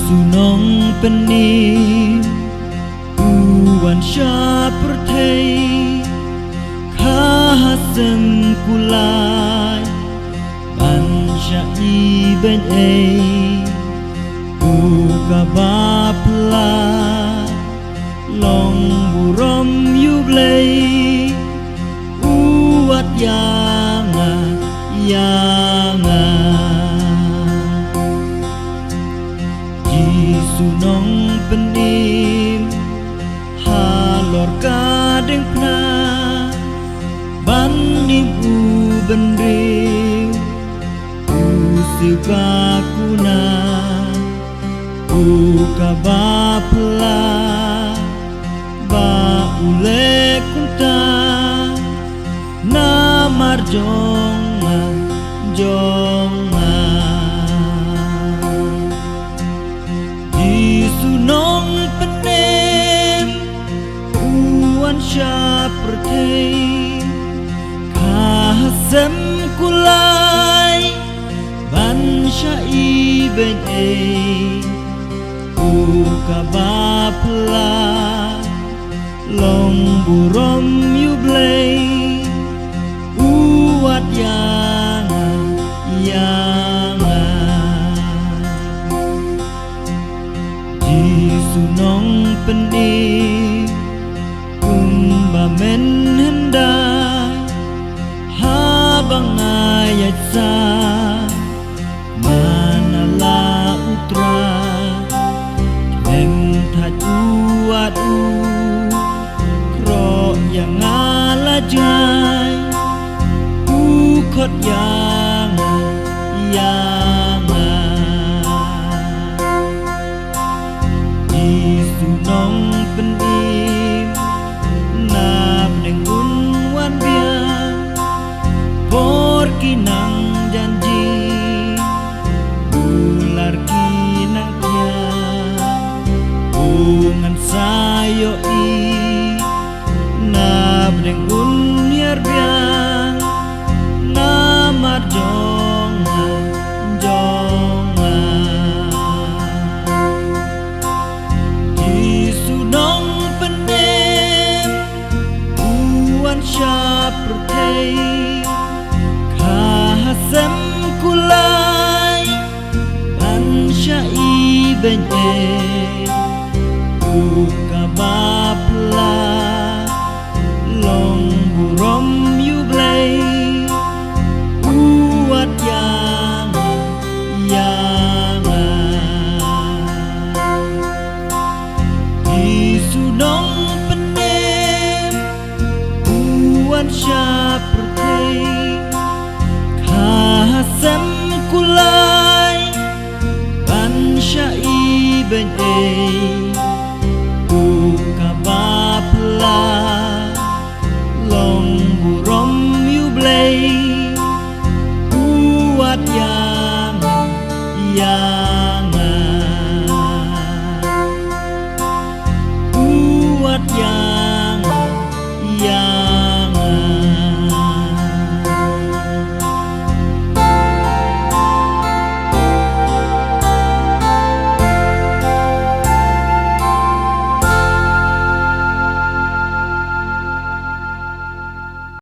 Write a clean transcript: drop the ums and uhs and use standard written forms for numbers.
nong penim uwan syapertei kahasem kulai ban syai ben buka bapla long burom yublei uat yanga Sunong penim halor kadeng pna banim u benriu usuka kuna uka bapla ba ule kunta namar jonga Sunong penem uwan syapertei kahasem kulai ban syai ben uka bapla long burom yublei uat yanga Sunong penim kumba men hendak habang ayat sa manala utra lem thatuat kro yang alajai khot yang Sunong penim nam neng wan biang por kinang janji ular kinang tia ungan sayo i nam neng hiar biang namar jonga Sunong penem uwan syapertei kahasem kulai ban syai ben uka bapla long burom yublei uat Sunong penem uwan syapertei kahasem kulai ban syai ben uka bapla